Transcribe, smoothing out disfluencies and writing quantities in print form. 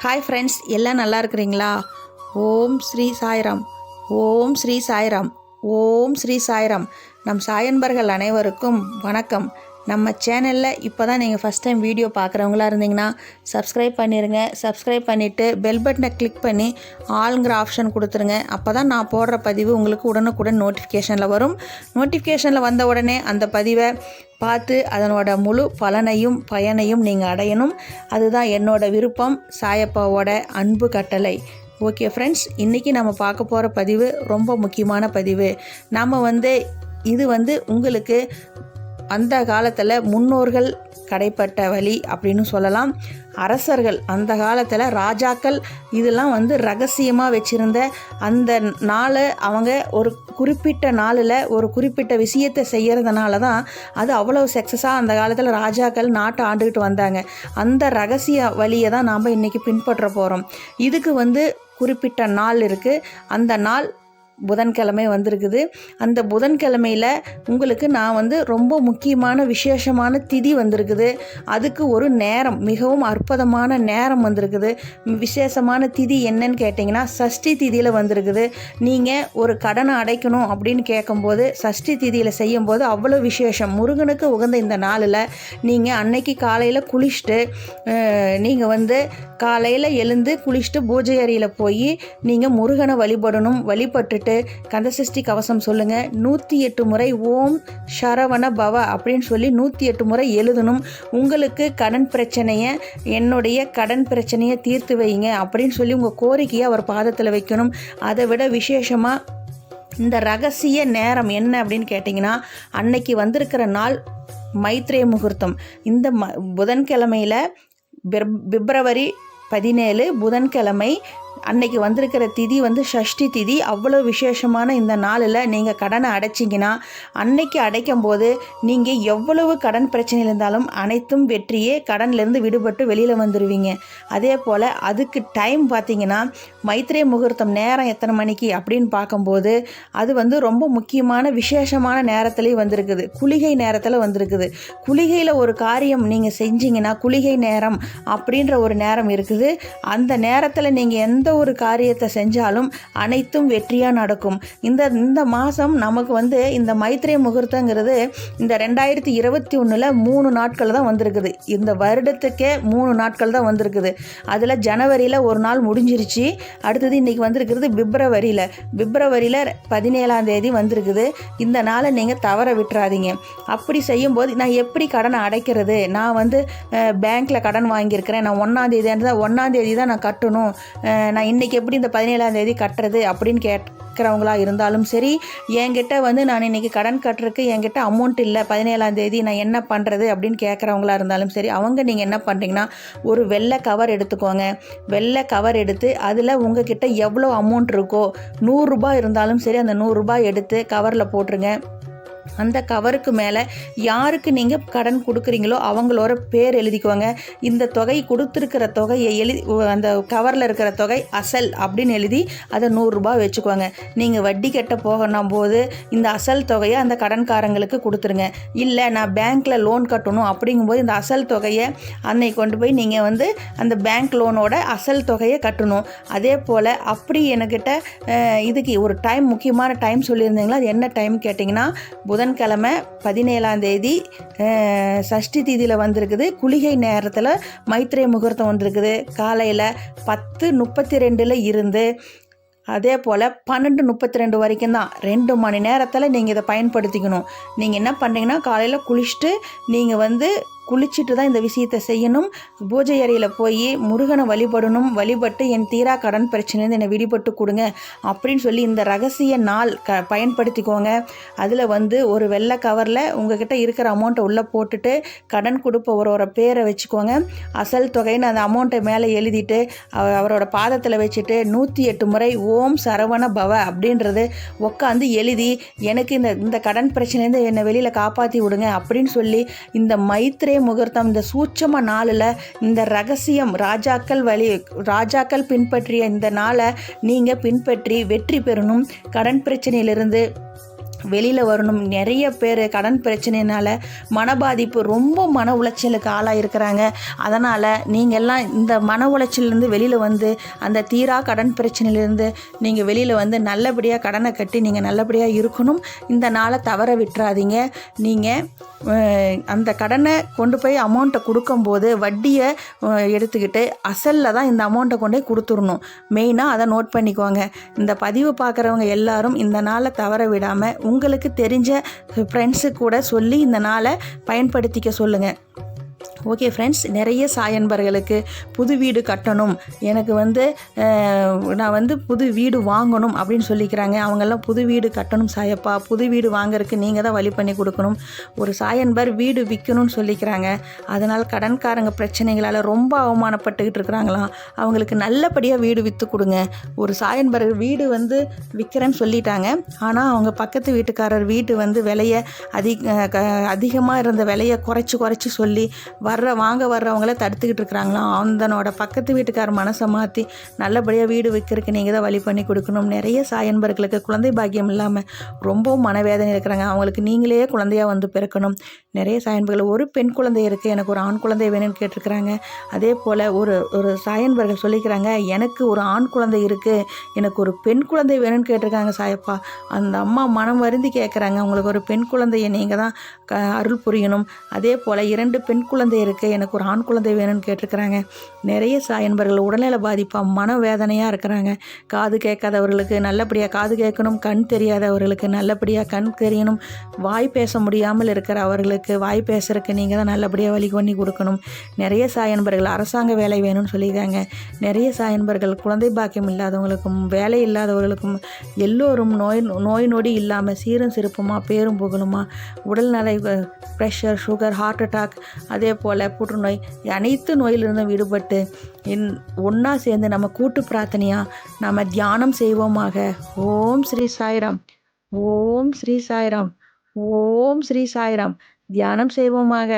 Hi friends, எல்லாம் நல்லா இருக்கிறீங்களா? ஓம் ஸ்ரீ சாய்ராம், ஓம் ஸ்ரீ சாய்ராம், ஓம் ஸ்ரீ சாய்ராம். நம் சாயன்பர்கள் அனைவருக்கும் வணக்கம். நம்ம சேனலில் இப்போ தான் நீங்கள் ஃபஸ்ட் டைம் வீடியோ பார்க்குறவங்களா இருந்தீங்கன்னா சப்ஸ்கிரைப் பண்ணிடுங்க. சப்ஸ்கிரைப் பண்ணிவிட்டு பெல் பட்டனை கிளிக் பண்ணி ஆளுங்கிற ஆப்ஷன் கொடுத்துருங்க. அப்போ தான் நான் போடுற பதிவு உங்களுக்கு உடனுக்குடன் நோட்டிஃபிகேஷனில் வரும். நோட்டிஃபிகேஷனில் வந்த உடனே அந்த பதிவை பார்த்து அதனோட முழு பலனையும் பயனையும் நீங்கள் அடையணும். அதுதான் என்னோட விருப்பம், சாயப்பாவோட அன்பு கட்டளை. ஓகே ஃப்ரெண்ட்ஸ், இன்றைக்கி நம்ம பார்க்க போகிற பதிவு ரொம்ப முக்கியமான பதிவு. இது உங்களுக்கு அந்த காலத்தில் முன்னோர்கள் கடைப்பட்ட வழி அப்படின்னு சொல்லலாம். அரசர்கள், அந்த காலத்தில் ராஜாக்கள் இதெல்லாம் ரகசியமாக வச்சுருந்த அந்த நாளை அவங்க ஒரு குறிப்பிட்ட நாளில் ஒரு குறிப்பிட்ட விஷயத்தை செய்கிறதுனால தான் அது அவ்வளோ சக்ஸஸாக அந்த காலத்தில் ராஜாக்கள் நாட்டை ஆண்டுக்கிட்டு வந்தாங்க. அந்த ரகசிய வழியை தான் நாம் இன்றைக்கி பின்பற்ற போகிறோம். இதுக்கு குறிப்பிட்ட நாள் இருக்குது. அந்த நாள் புதன்கிழமை வந்திருக்குது. அந்த புதன்கிழமையில் உங்களுக்கு நான் ரொம்ப முக்கியமான விசேஷமான திதி வந்திருக்குது. அதுக்கு ஒரு நேரம், மிகவும் அற்புதமான நேரம் வந்திருக்குது. விசேஷமான திதி என்னன்னு கேட்டிங்கன்னா சஷ்டி திதியில் வந்திருக்குது. நீங்கள் ஒரு கடனை அடைக்கணும் அப்படின்னு கேட்கும்போது சஷ்டி திதியில் செய்யும்போது அவ்வளோ விசேஷம். முருகனுக்கு உகந்த இந்த நாளில் நீங்கள் அன்னைக்கு காலையில் குளிச்சுட்டு நீங்கள் காலையில் எழுந்து குளிச்சுட்டு பூஜை அறையில் போய் நீங்கள் முருகனை வழிபடணும். வழிபட்டுட்டு கந்தசஷ்டி கவசம் சொல்லுங்கள். 108 முறை ஓம் சரவண பவ அப்படின்னு சொல்லி 108 முறை எழுதணும். உங்களுக்கு கடன் பிரச்சனையை, என்னுடைய கடன் பிரச்சனையை தீர்த்து வைங்க அப்படின்னு சொல்லி உங்கள் கோரிக்கையை அவர் பாதத்தில் வைக்கணும். அதை விட விசேஷமாக இந்த ரகசிய நேரம் என்ன அப்படின்னு கேட்டிங்கன்னா, அன்னைக்கு வந்திருக்கிற நாள் மைத்ரேய முகூர்த்தம். இந்த புதன்கிழமையில் பிப்ரவரி 17 புதன்கிழமை அன்னைக்கு வந்திருக்கிற திதி சஷ்டி திதி. அவ்வளோ விசேஷமான இந்த நாளில் நீங்கள் கடனை அடைச்சிங்கன்னா அன்னைக்கு அடைக்கும் போது நீங்கள் எவ்வளவு கடன் பிரச்சனை இருந்தாலும் அனைத்தும் வெற்றியே, கடன்லேருந்து விடுபட்டு வெளியில் வந்துடுவீங்க. அதே போல் அதுக்கு டைம் பார்த்திங்கன்னா மைத்ரேய முகூர்த்தம் நேரம் எத்தனை மணிக்கு அப்படின்னு பார்க்கும்போது அது ரொம்ப முக்கியமான விசேஷமான நேரத்துலேயும் வந்திருக்குது. குளிகை நேரத்தில் வந்திருக்குது. குளிகையில் ஒரு காரியம் நீங்கள் செஞ்சீங்கன்னா குளிகை நேரம் அப்படின்ற ஒரு நேரம் இருக்குது. அந்த நேரத்தில் நீங்கள் எந்த ஒரு காரியத்தை செஞ்சாலும் அனைத்தும் வெற்றியாக நடக்கும். இந்த மாதம் நமக்கு இந்த மைத்ரேய முகூர்த்தங்கிறது இந்த 2021 3 நாட்கள் தான் வந்திருக்குது. இந்த வருடத்துக்கே 3 நாட்கள் தான் வந்திருக்குது. அதில் ஜனவரியில் ஒரு நாள் முடிஞ்சிருச்சு. அடுத்தது இன்றைக்கி வந்திருக்கிறது பிப்ரவரியில் 17ஆம் தேதி வந்திருக்குது. இந்த நாளை நீங்கள் தவற விட்டுறாதீங்க. அப்படி செய்யும்போது நான் எப்படி கடனை அடைக்கிறது, நான் பேங்க்கில் கடன் வாங்கியிருக்கிறேன், நான் 1ஆம் தேதி தான் நான் கட்டணும், நான் இன்றைக்கி எப்படி இந்த 17ஆம் தேதி கட்டுறது அப்படின்னு கேட்குறவங்களா இருந்தாலும் சரி, என்கிட்ட நான் இன்றைக்கி கடன் கட்டுறதுக்கு என்கிட்ட அமௌண்ட் இல்லை, 17ஆம் தேதி நான் என்ன பண்ணுறது அப்படின்னு கேட்குறவங்களா இருந்தாலும் சரி, நீங்கள் என்ன பண்ணுறீங்கன்னா ஒரு வெள்ளை கவர் எடுத்துக்கோங்க. வெள்ளை கவர் எடுத்து அதில் உங்ககிட்ட எவ்வளோ அமௌண்ட் இருக்கோ, 100 ரூபாய் இருந்தாலும் சரி, அந்த 100 ரூபாய் எடுத்து கவரில் போட்டுருங்க. அந்த கவருக்கு மேலே யாருக்கு நீங்கள் கடன் கொடுக்குறீங்களோ அவங்களோட பேர் எழுதிக்குவாங்க. இந்த தொகை கொடுத்துருக்கிற தொகையை அந்த கவரில் இருக்கிற தொகை அசல் அப்படின்னு எழுதி அதை 100 ரூபாய் வச்சுக்குவாங்க. நீங்கள் வட்டி கட்ட போகணும் போது இந்த அசல் தொகையை அந்த கடன்காரங்களுக்கு கொடுத்துருங்க. இல்லை நான் பேங்க்கில் லோன் கட்டணும் அப்படிங்கும்போது இந்த அசல் தொகையை அன்னைக்கு கொண்டு போய் நீங்கள் அந்த பேங்க் லோனோட அசல் தொகையை கட்டணும். அதே போல் அப்படி என்கிட்ட இதுக்கு ஒரு டைம், முக்கியமான டைம் சொல்லியிருந்தீங்களா, அது என்ன டைம் கேட்டிங்கன்னா புதன்கிழமை 17ஆம் தேதி சஷ்டி தீதியில் வந்திருக்குது. குளிகை நேரத்தில் மைத்ரேய முகூர்த்தம் வந்திருக்குது. காலையில் 10:32 இருந்து அதே போல் 12:32 வரைக்கும் தான். 2 மணி நேரத்தில் நீங்கள் இதை பயன்படுத்திக்கணும். நீங்கள் என்ன பண்ணுறீங்கன்னா காலையில் குளிச்சுட்டு நீங்கள் குளிச்சுட்டு தான் இந்த விஷயத்தை செய்யணும். பூஜை அறையில் போய் முருகனை வழிபடணும். வழிபட்டு என் தீரா கடன் பிரச்சனையிலேருந்து என்னை விடுபட்டு கொடுங்க அப்படின்னு சொல்லி இந்த ரகசிய நாள் பயன்படுத்திக்கோங்க. அதில் ஒரு வெள்ளை கவரில் உங்ககிட்ட இருக்கிற அமௌண்ட்டை உள்ளே போட்டுட்டு கடன் கொடுப்பவரோட பேரை வச்சுக்கோங்க. அசல் தொகைன்னு அந்த அமௌண்ட்டை மேலே எழுதிட்டு அவரோட பாதத்தில் வச்சுட்டு 108 முறை ஓம் சரவண பவ அப்படின்றது உட்காந்து எழுதி எனக்கு இந்த கடன் பிரச்சனையிலேருந்து என்னை வெளியில் காப்பாற்றி விடுங்க அப்படின்னு சொல்லி இந்த மைத்ரேய முகூர்த்தம், இந்த சூட்சம நாளில் இந்த ரகசியம் ராஜாக்கள் பின்பற்றிய இந்த நாளை நீங்கள் பின்பற்றி வெற்றி பெறணும். கடன் பிரச்சனையிலிருந்து வெளியில் வரணும். நிறைய பேர் கடன் பிரச்சனையினால் மன பாதிப்பு, ரொம்ப மன உளைச்சலுக்கு ஆளாயிருக்கிறாங்க. அதனால் நீங்கள்லாம் இந்த மன உளைச்சலேருந்து வெளியில் வந்து அந்த தீரா கடன் பிரச்சனையிலேருந்து நீங்கள் வெளியில் வந்து நல்லபடியாக கடனை கட்டி நீங்கள் நல்லபடியாக இருக்கணும். இந்த நாளை தவற விட்டுறாதீங்க. நீங்கள் அந்த கடனை கொண்டு போய் அமௌண்ட்டை கொடுக்கும்போது வட்டியை எடுத்துக்கிட்டு அசலில் தான் இந்த அமௌண்ட்டை கொண்டு போய் கொடுத்துடணும். மெயினாக அதை நோட் பண்ணிக்கோங்க. இந்த பதிவு பார்க்குறவங்க எல்லாரும் இந்த நாளை தவற விடாமல் உங்களுக்கு தெரிஞ்ச ஃப்ரெண்ட்ஸு கூட சொல்லி இந்த நாளை பயன்படுத்திக்க சொல்லுங்கள். ஓகே ஃப்ரெண்ட்ஸ், நிறைய சாயன்பர்களுக்கு புது வீடு கட்டணும், எனக்கு வந்து நான் வந்து புது வீடு வாங்கணும் அப்படின்னு சொல்லிக்கிறாங்க. அவங்கெல்லாம் புது வீடு கட்டணும் சாயப்பா, புது வீடு வாங்கறதுக்கு நீங்கள் தான் வழி பண்ணி கொடுக்கணும். ஒரு சாயன்பர் வீடு விற்கணும்னு சொல்லிக்கிறாங்க. அதனால் கடன்காரங்க பிரச்சனைகளால் ரொம்ப அவமானப்பட்டுக்கிட்டு இருக்கிறாங்களாம். அவங்களுக்கு நல்லபடியாக வீடு விற்று கொடுங்க. ஒரு சாயன்பர் வீடு வந்து விற்கிறேன்னு சொல்லிட்டாங்க. ஆனால் அவங்க பக்கத்து வீட்டுக்காரர் வீட்டு வந்து விலையை அதிகமாக இருந்த விலையை குறைச்சி சொல்லி வாங்க வர்றவங்கள தடுத்துக்கிட்டு இருக்கிறாங்களாம். அந்தனோட பக்கத்து வீட்டுக்கார மனசை மாற்றி நல்லபடியாக வீடு விற்கிறதுக்கு நீங்கள் தான் வழி பண்ணி கொடுக்கணும். நிறைய சாயன்பர்களுக்கு குழந்தை பாக்கியம் இல்லாமல் ரொம்பவும் மனவேதனை இருக்கிறாங்க. அவங்களுக்கு நீங்களே குழந்தையாக வந்து பிறக்கணும். நிறைய சாயன்பர்கள் ஒரு பெண் குழந்தை இருக்குது, எனக்கு ஒரு ஆண் குழந்தை வேணும்னு கேட்டிருக்கிறாங்க. அதே போல் ஒரு சாயன்பர்கள் சொல்லிக்கிறாங்க, எனக்கு ஒரு ஆண் குழந்தை இருக்குது, எனக்கு ஒரு பெண் குழந்தை வேணும்னு கேட்டிருக்காங்க சாயப்பா. அந்த அம்மா மனம் வருந்தி கேட்குறாங்க, உங்களுக்கு ஒரு பெண் குழந்தையை நீங்கள் தான் அருள் புரியணும். அதே போல் 2 பெண் குழந்தை இருக்குது, எனக்கு ஒரு ஆண் குழந்தை வேணும்னு கேட்டிருக்கிறாங்க. நிறைய சாயன்பர்கள் உடல்நல பாதிப்பாக மனவேதனையாக இருக்கிறாங்க. காது கேட்காதவர்களுக்கு நல்லபடியாக காது கேட்கணும், கண் தெரியாதவர்களுக்கு நல்லபடியாக கண் தெரியணும், வாய் பேச முடியாமல் இருக்கிற அவர்களுக்கு வாய் பேசுறதுக்கு நீங்கள் தான் நல்லபடியாக வழி பண்ணி கொடுக்கணும். நிறைய சாயன்பர்கள் அரசாங்க வேலை வேணும்னு சொல்லியிருக்காங்க. நிறைய சாயன்பர்கள் குழந்தை பாக்கியம் இல்லாதவங்களுக்கும் வேலை இல்லாதவர்களுக்கும் எல்லோரும் நோய் நொடி இல்லாமல் சீரும் சிறப்புமாக பேரும் புகழுமா உடல்நலை, ப்ரெஷர், சுகர், ஹார்ட் அட்டாக், அதே போல் புற்றுநோய், அனைத்து நோயிலிருந்தும் விடுபட்டு ஒன்றா சேர்ந்து நம்ம கூட்டு பிரார்த்தனையாக நம்ம தியானம் செய்வோமாக. ஓம் ஸ்ரீ சாய்ராம், ஓம் ஸ்ரீ சாய்ராம், ஓம் ஸ்ரீ சாய்ராம். தியானம் செய்வோமாக.